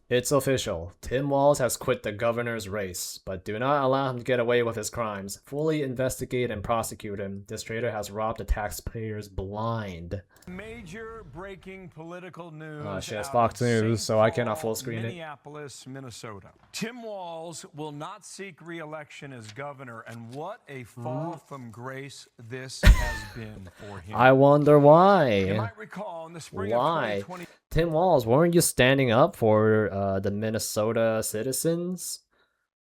It's official. Tim Walz has quit the governor's race, but do not allow him to get away with his crimes. Fully investigate and prosecute him. This traitor has robbed the taxpayers blind. Major breaking political Oh news shit, it's out of Fox News, St. so I cannot full Paul, screen it. Minneapolis, Minnesota. Tim Walz will not seek re-election as governor, and what a fall from grace this has been for him. I wonder You why. might recall in the spring Why? of 2020. Tim Walz, weren't you standing up for the Minnesota citizens?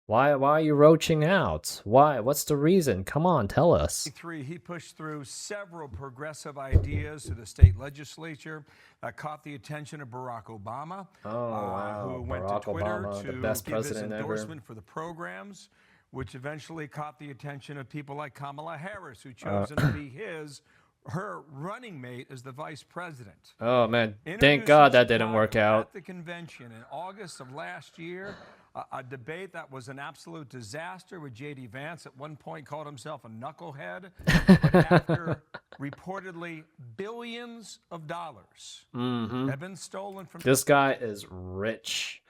Why are you roaching out? Why? What's the reason? Come on, tell us. He pushed through several progressive ideas to the state legislature that caught the attention of Barack Obama, Oh wow, who went Barack to Twitter Obama, to the best give his president ever. endorsement for the programs, which eventually caught the attention of people like Kamala Harris, who chose him to be her running mate as the vice president. Oh man, thank God that didn't work out. At the convention in August of last year, a debate that was an absolute disaster with J.D. Vance at one point called himself a knucklehead, but after reportedly billions of dollars had been stolen from... This guy is rich.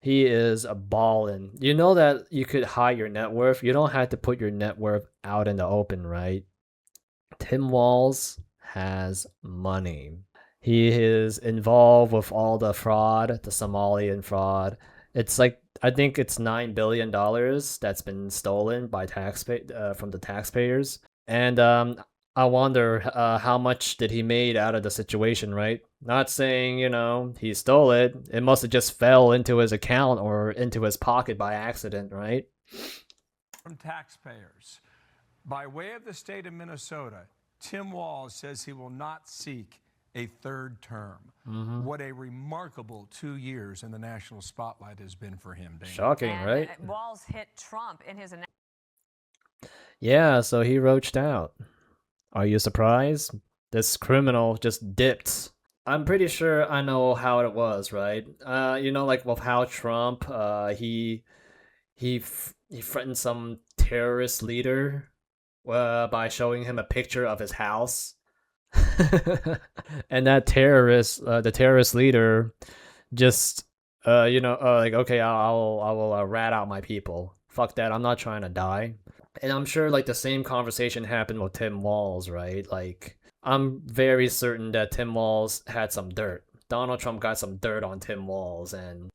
He is a ballin'. You know that you could hide your net worth? You don't have to put your net worth out in the open, right? Tim Walz has money. He is involved with all the fraud, the Somalian fraud. It's like, I think it's $9 billion that's been stolen by from the taxpayers. And I wonder how much did he made out of the situation, right? Not saying, you know, he stole it. It must have just fell into his account or into his pocket by accident, right? From taxpayers. By way of the state of Minnesota, Tim Walz says he will not seek a third term. What a remarkable 2 years in the national spotlight has been for him, Dana. Shocking, right? Walz hit Trump in his... Yeah, so he roached out. Are you surprised? This criminal just dipped. I'm pretty sure I know how it was, right? You know, like with how Trump, he threatened some terrorist leader by showing him a picture of his house. And that terrorist, the terrorist leader, just, you know, like, okay, I will rat out my people. Fuck that, I'm not trying to die. And I'm sure like the same conversation happened with Tim Walz, right? Like, I'm very certain that Tim Walz had some dirt. Donald Trump got some dirt on Tim Walz, and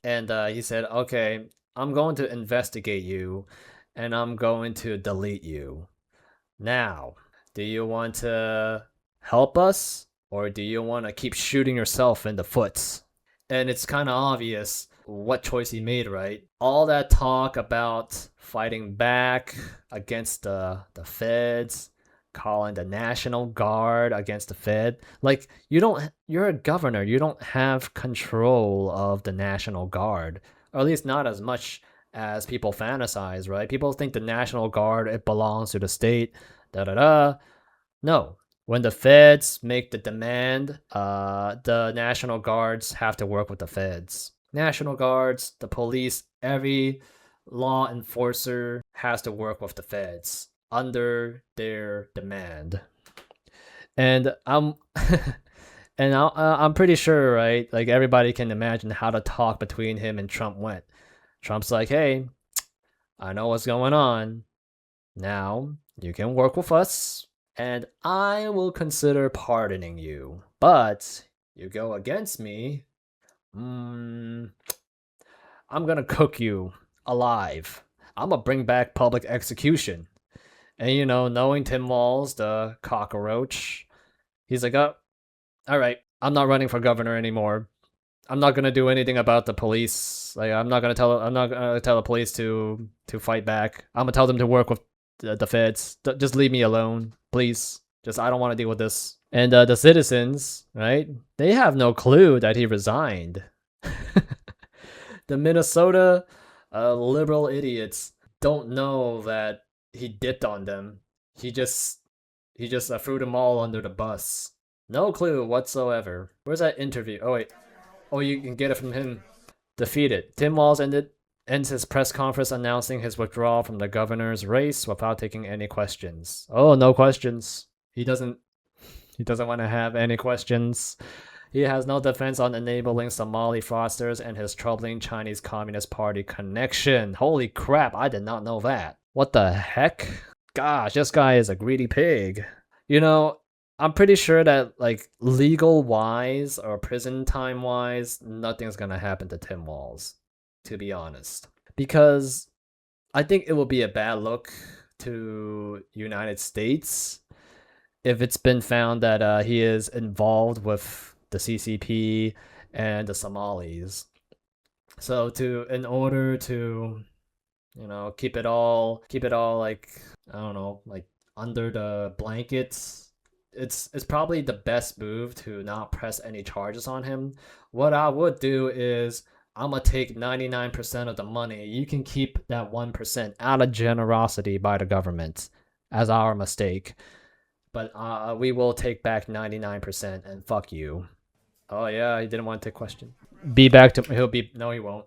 he said, okay, I'm going to investigate you, and I'm going to delete you. Now, do you want to help us, or do you want to keep shooting yourself in the foot? And it's kind of obvious what choice he made, right? All that talk about fighting back against the feds, calling the National Guard against the Fed. Like, you're a governor, you don't have control of the National Guard, or at least not as much as people fantasize, right? People think the National Guard, it belongs to the state, No, when the feds make the demand, the National Guards have to work with the feds. National Guards, the police, every law enforcer has to work with the feds under their demand. And I'm pretty sure, right? Like, everybody can imagine how the talk between him and Trump went. Trump's like, hey, I know what's going on. Now, you can work with us, and I will consider pardoning you. But you go against me, I'm gonna cook you alive. I'm gonna bring back public execution. And, you know, knowing Tim Walz, the cockroach, he's like, oh, all right, I'm not running for governor anymore. I'm not gonna do anything about the police. Like, I'm not gonna tell the police to fight back. I'm gonna tell them to work with the feds. Just leave me alone, please. I don't want to deal with this. And the citizens, right? They have no clue that he resigned. The Minnesota liberal idiots don't know that he dipped on them. He just threw them all under the bus. No clue whatsoever. Where's that interview? Oh wait. Oh, you can get it from him. Defeated. Tim Walz ends his press conference announcing his withdrawal from the governor's race without taking any questions. Oh, no questions. He doesn't want to have any questions. He has no defense on enabling Somali fraudsters and his troubling Chinese Communist Party connection. Holy crap, I did not know that. What the heck? Gosh, this guy is a greedy pig. You know, I'm pretty sure that, like, legal wise or prison time wise, nothing's gonna happen to Tim Walz, to be honest. Because I think it will be a bad look to United States if it's been found that he is involved with the CCP and the Somalis. So in order to, you know, keep it all like, I don't know, like under the blankets, it's probably the best move to not press any charges on him. What I would do is I'm gonna take 99% of the money. You can keep that 1% out of generosity by the government as our mistake. But we will take back 99% and fuck you. Oh yeah, he didn't want to take question. Be back to no, he won't.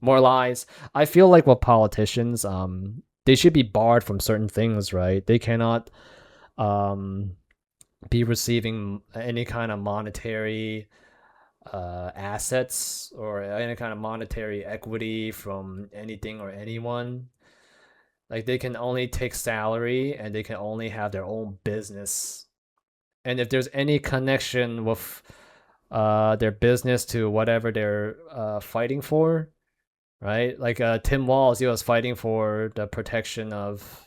More lies. I feel like with politicians, they should be barred from certain things, right? They cannot be receiving any kind of monetary assets or any kind of monetary equity from anything or anyone. Like, they can only take salary and they can only have their own business. And if there's any connection with their business to whatever they're fighting for, right? Like Tim Walz, he was fighting for the protection of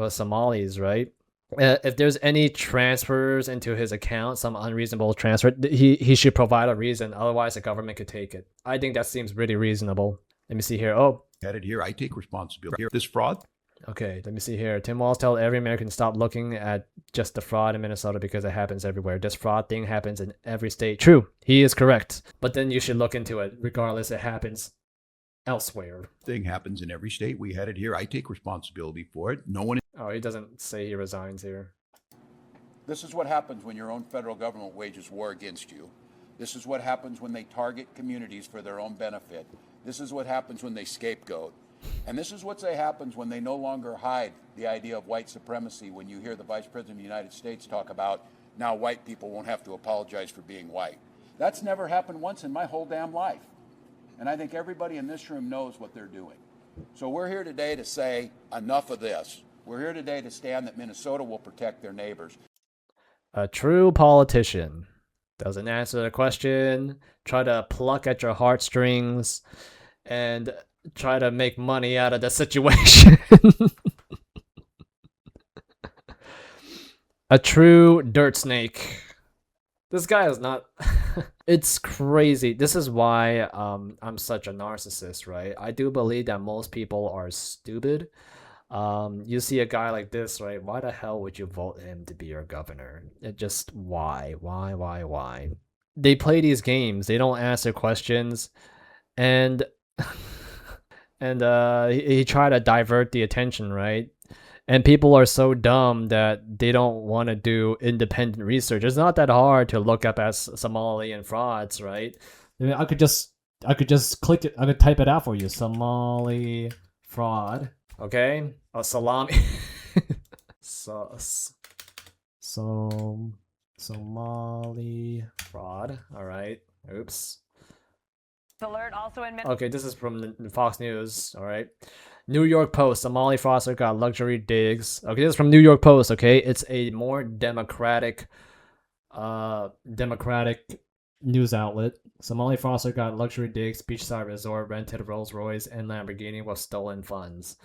Somalis, right? If there's any transfers into his account, some unreasonable transfer, he should provide a reason. Otherwise, the government could take it. I think that seems really reasonable. Let me see here. Oh, Headed here, I take responsibility. This fraud. okay, let me see here. Tim Walz told every American to stop looking at just the fraud in Minnesota because it happens everywhere. This fraud thing happens in every state. True, he is correct. But then you should look into it, regardless it happens elsewhere. Thing happens in every state. We had it here. I take responsibility for it. No one. Oh, he doesn't say he resigns here. This is what happens when your own federal government wages war against you. This is what happens when they target communities for their own benefit. This is what happens when they scapegoat. And this is what happens when they no longer hide the idea of white supremacy when you hear the Vice President of the United States talk about now white people won't have to apologize for being white. That's never happened once in my whole damn life. And I think everybody in this room knows what they're doing. So we're here today to say enough of this. We're here today to stand that Minnesota will protect their neighbors. A true politician doesn't answer the question, try to pluck at your heartstrings, and try to make money out of the situation. A true dirt snake. This guy is not... It's crazy. This is why I'm such a narcissist, right? I do believe that most people are stupid. You see a guy like this, right? Why the hell would you vote him to be your governor? It just, why? They play these games. They don't answer questions. And... and he tried to divert the attention, right? And people are so dumb that they don't want to do independent research. It's not that hard to look up as Somalian frauds, right? I mean, I could just click it. I could type it out for you. Somali fraud. Okay. Oh, salami. Somali fraud. All right. Oops. Alert also in Okay, this is from Fox News. All right. New York Post. Somali fraudster got luxury digs. Okay, this is from New York Post. Okay, it's a more democratic news outlet. Somali fraudster got luxury digs, beachside resort, rented Rolls Royce and Lamborghini with stolen funds.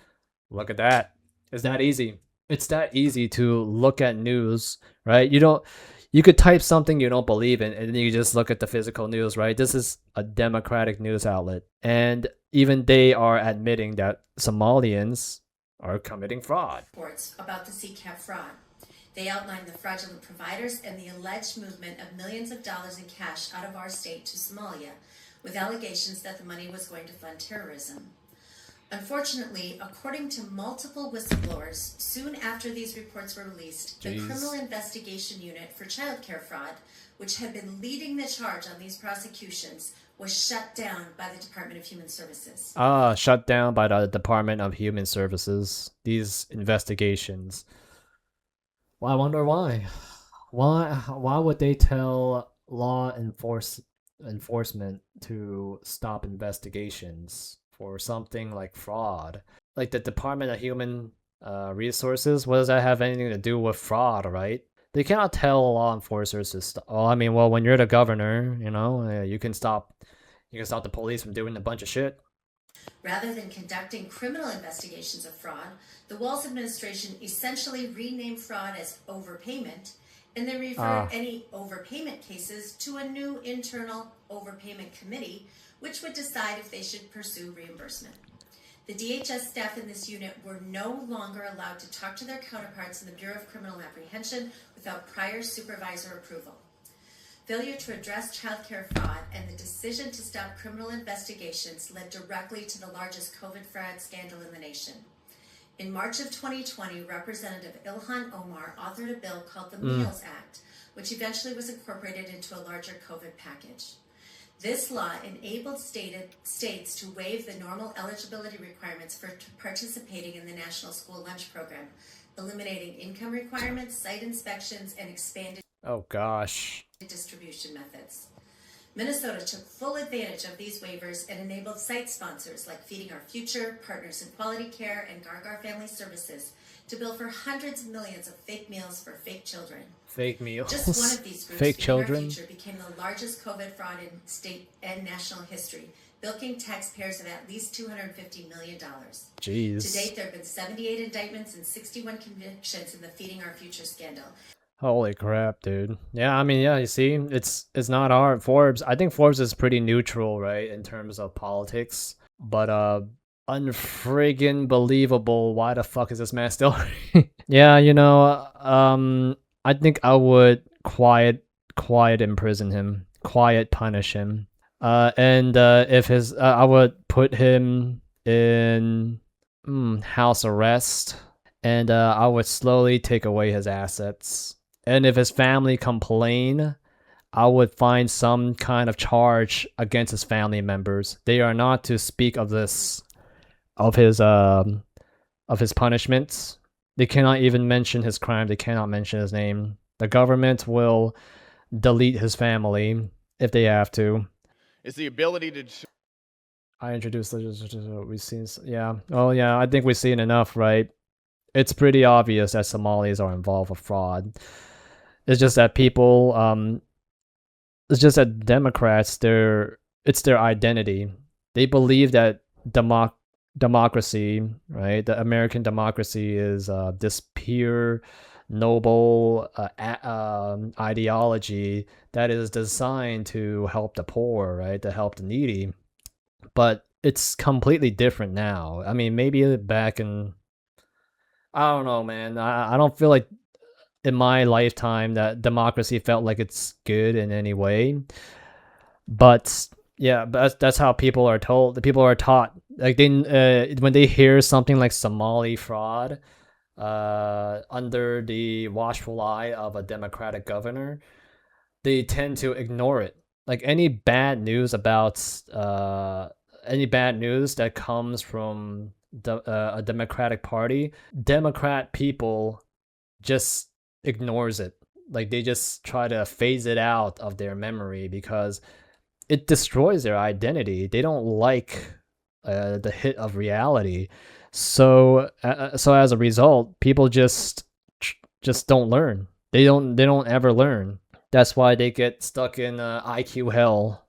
Look at that. It's that easy. It's that easy to look at news, right? You could type something you don't believe in, and then you just look at the physical news, right? This is a democratic news outlet. And even they are admitting that Somalians are committing fraud. Reports about the CCAP fraud. They outlined the fraudulent providers and the alleged movement of millions of dollars in cash out of our state to Somalia, with allegations that the money was going to fund terrorism. Unfortunately, according to multiple whistleblowers, soon after these reports were released, the Criminal Investigation Unit for Child Care Fraud, which had been leading the charge on these prosecutions, was shut down by the Department of Human Services. Shut down by the Department of Human Services. These investigations. Well, I wonder why. Why would they tell enforcement to stop investigations for something like fraud. Like the Department of Human Resources, what does that have anything to do with fraud, right? They cannot tell law enforcers to stop. Well, I mean, well, when you're the governor, you know, you can stop the police from doing a bunch of shit. Rather than conducting criminal investigations of fraud, the Walz administration essentially renamed fraud as overpayment and then referred any overpayment cases to a new internal overpayment committee, which would decide if they should pursue reimbursement. The DHS staff in this unit were no longer allowed to talk to their counterparts in the Bureau of Criminal Apprehension without prior supervisor approval. Failure to address childcare fraud and the decision to stop criminal investigations led directly to the largest COVID fraud scandal in the nation. In March of 2020, Representative Ilhan Omar authored a bill called the Meals Act, which eventually was incorporated into a larger COVID package. This law enabled states to waive the normal eligibility requirements for participating in the National School Lunch Program, eliminating income requirements, site inspections, and expanded distribution methods. Minnesota took full advantage of these waivers and enabled site sponsors like Feeding Our Future, Partners in Quality Care, and Gargar Family Services to bill for hundreds of millions of fake meals for fake children. Fake meals. Just one of these groups, fake Feeding children. Our Future, became the largest COVID fraud in state and national history, bilking taxpayers of at least $250 million. Jeez. To date, there have been 78 indictments and 61 convictions in the Feeding Our Future scandal. Holy crap, dude. Yeah, I mean, yeah, you see, it's not our Forbes. I think Forbes is pretty neutral, right, in terms of politics. But unfriggin' believable. Why the fuck is this man still? Yeah, you know, I think I would quiet imprison him, quiet punish him. And if I would put him in house arrest, and I would slowly take away his assets. And if his family complain, I would find some kind of charge against his family members. They are not to speak of his punishments. They cannot even mention his crime. They cannot mention his name. The government will delete his family if they have to. It's the ability to. I introduced we've seen. Yeah. Oh yeah. I think we've seen enough, right? It's pretty obvious that Somalis are involved with fraud. It's just that people, it's just that Democrats, it's their identity. They believe that democracy, right? The American democracy is this pure, noble ideology that is designed to help the poor, right? To help the needy. But it's completely different now. I mean, maybe back in... I don't know, man. I don't feel like in my lifetime that democracy felt like it's good in any way. But yeah, but that's how people are told. The people are taught. Like when they hear something like Somali fraud under the watchful eye of a Democratic governor, they tend to ignore it. Like any bad news that comes from a Democratic Party, Democrat people just ignores it. Like they just try to phase it out of their memory because it destroys their identity. They don't like the hit of reality. So as a result, people just don't learn. They don't ever learn. That's why they get stuck in IQ hell.